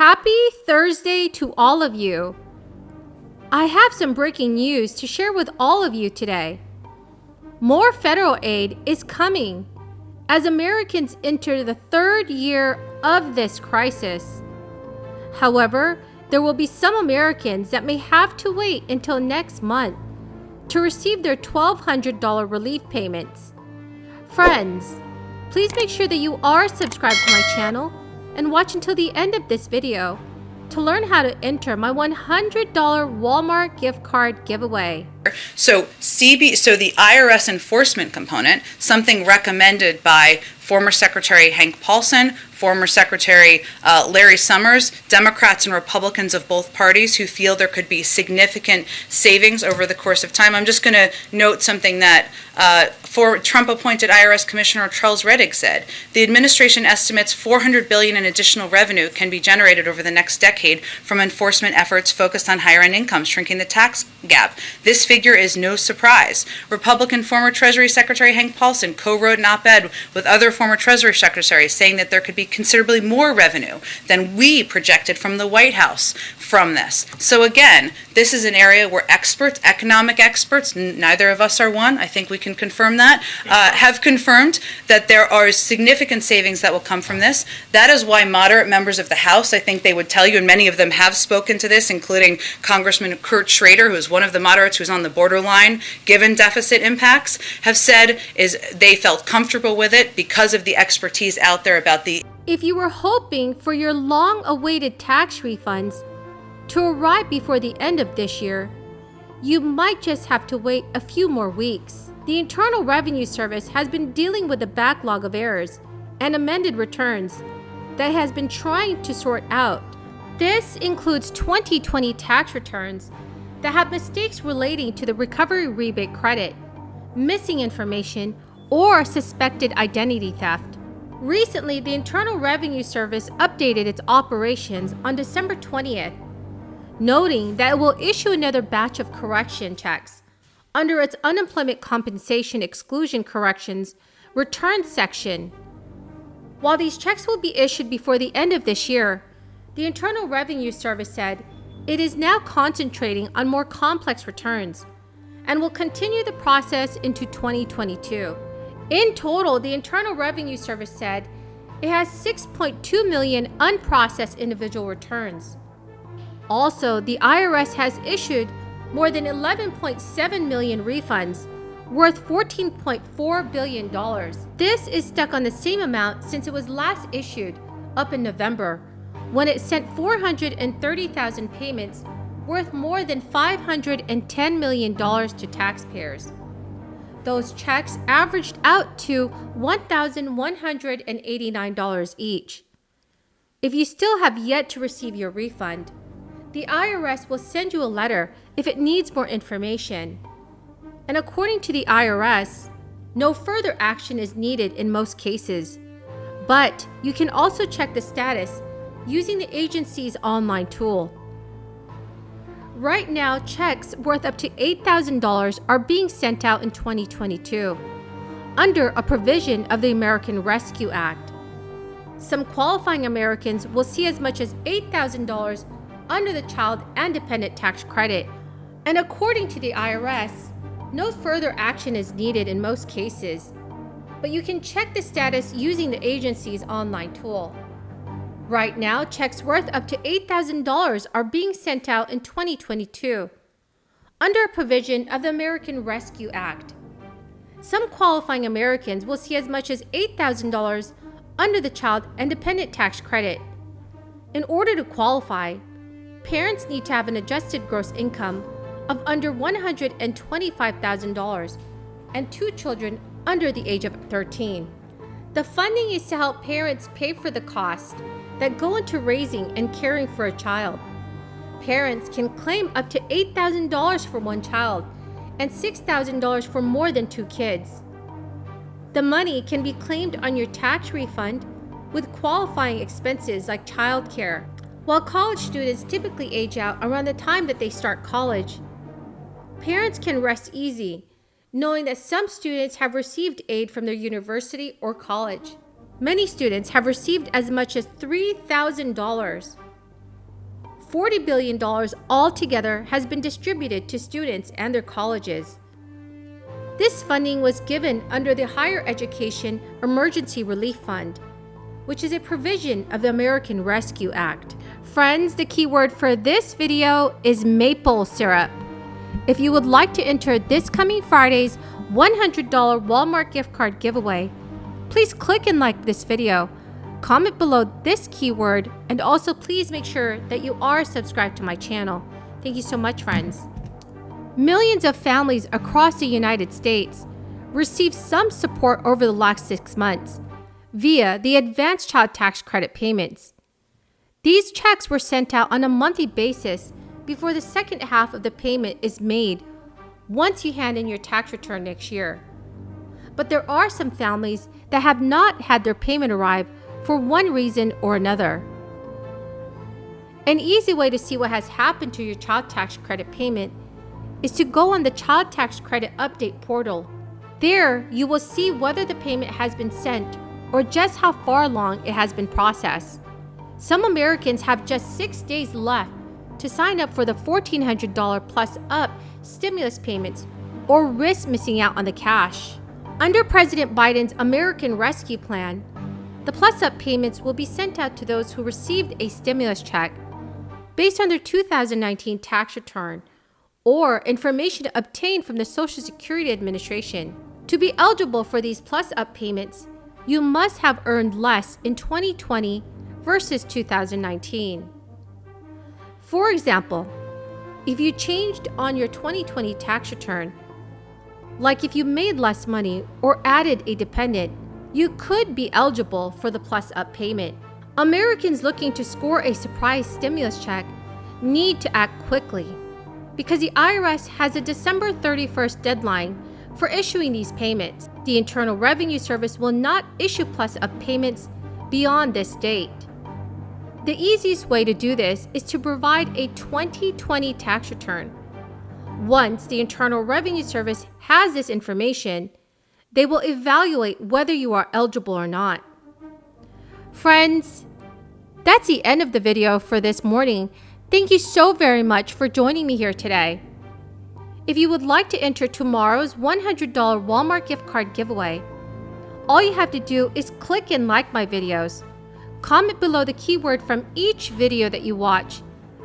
Happy Thursday to all of you. I have some breaking news to share with all of you today. More federal aid is coming as Americans enter the third year of this crisis. However, there will be some Americans that may have to wait until next month to receive their $1,200 relief payments. Friends, please make sure that you are subscribed to my channel and watch until the end of this video to learn how to enter my $100 Walmart gift card giveaway. So the IRS enforcement component, something recommended by former Secretary Hank Paulson, former Secretary Larry Summers, Democrats and Republicans of both parties who feel there could be significant savings over the course of time. I'm just going to note something that for Trump-appointed IRS Commissioner Charles Rettig said. The administration estimates $400 billion in additional revenue can be generated over the next decade from enforcement efforts focused on higher-end incomes, shrinking the tax gap. This figure is no surprise. Republican former Treasury Secretary Hank Paulson co-wrote an op-ed with other former Treasury secretaries saying that there could be considerably more revenue than we projected from the White House from this. So again, this is an area where experts, economic experts, neither of us are one, I think we can confirm that, have confirmed that there are significant savings that will come from this. That is why moderate members of the House, I think they would tell you, and many of them have spoken to this, including Congressman Kurt Schrader, who is one of the moderates who's on the borderline given deficit impacts, have said is they felt comfortable with it because of the expertise out there about the. If you were hoping for your long-awaited tax refunds to arrive before the end of this year, you might just have to wait a few more weeks. The Internal Revenue Service has been dealing with a backlog of errors and amended returns that has been trying to sort out. This includes 2020 tax returns that have mistakes relating to the recovery rebate credit, missing information, or suspected identity theft. Recently, the Internal Revenue Service updated its operations on December 20th, noting that it will issue another batch of correction checks under its Unemployment Compensation Exclusion Corrections Return section. While these checks will be issued before the end of this year, the Internal Revenue Service said it is now concentrating on more complex returns and will continue the process into 2022. In total, the Internal Revenue Service said it has 6.2 million unprocessed individual returns. Also, the IRS has issued more than 11.7 million refunds worth $14.4 billion. This is stuck on the same amount since it was last issued up in November, when it sent 430,000 payments worth more than $510 million to taxpayers. Those checks averaged out to $1,189 each. If you still have yet to receive your refund, the IRS will send you a letter if it needs more information. And according to the IRS, no further action is needed in most cases. But you can also check the status using the agency's online tool. Right now, checks worth up to $8,000 are being sent out in 2022 under a provision of the American Rescue Act. Some qualifying Americans will see as much as $8,000 under the Child and Dependent Tax Credit, and according to the IRS, no further action is needed in most cases, but you can check the status using the agency's online tool. Right now, checks worth up to $8,000 are being sent out in 2022 under a provision of the American Rescue Act. Some qualifying Americans will see as much as $8,000 under the Child and Dependent Tax Credit. In order to qualify, parents need to have an adjusted gross income of under $125,000 and 2 children under the age of 13. The funding is to help parents pay for the costs that go into raising and caring for a child. Parents can claim up to $8,000 for one child and $6,000 for more than 2 kids. The money can be claimed on your tax refund with qualifying expenses like childcare. While college students typically age out around the time that they start college, parents can rest easy knowing that some students have received aid from their university or college. Many students have received as much as $3,000. $40 billion altogether has been distributed to students and their colleges. This funding was given under the Higher Education Emergency Relief Fund, which is a provision of the American Rescue Act. Friends, the keyword for this video is maple syrup. If you would like to enter this coming Friday's $100 Walmart gift card giveaway, please click and like this video, comment below this keyword, and also please make sure that you are subscribed to my channel. Thank you so much, friends. Millions of families across the United States received some support over the last 6 months via the Advanced Child Tax Credit payments. These checks were sent out on a monthly basis before the second half of the payment is made once you hand in your tax return next year. But there are some families that have not had their payment arrive for one reason or another. An easy way to see what has happened to your child tax credit payment is to go on the Child Tax Credit Update portal. There, you will see whether the payment has been sent or just how far along it has been processed. Some Americans have just 6 days left to sign up for the $1,400 plus up stimulus payments or risk missing out on the cash. Under President Biden's American Rescue Plan, the plus up payments will be sent out to those who received a stimulus check based on their 2019 tax return or information obtained from the Social Security Administration. To be eligible for these plus up payments, you must have earned less in 2020 versus 2019. For example, if you changed on your 2020 tax return, like if you made less money or added a dependent, you could be eligible for the plus up payment. Americans looking to score a surprise stimulus check need to act quickly because the IRS has a December 31st deadline for issuing these payments. The Internal Revenue Service will not issue plus up payments beyond this date. The easiest way to do this is to provide a 2020 tax return. Once the Internal Revenue Service has this information, they will evaluate whether you are eligible or not. Friends, that's the end of the video for this morning. Thank you so very much for joining me here today. If you would like to enter tomorrow's $100 Walmart gift card giveaway, all you have to do is click and like my videos, comment below the keyword from each video that you watch,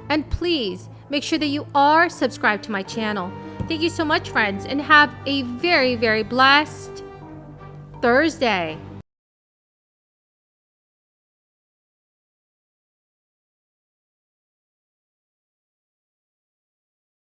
and please make sure that you are subscribed to my channel. Thank you so much, friends, and have a very, very blessed Thursday.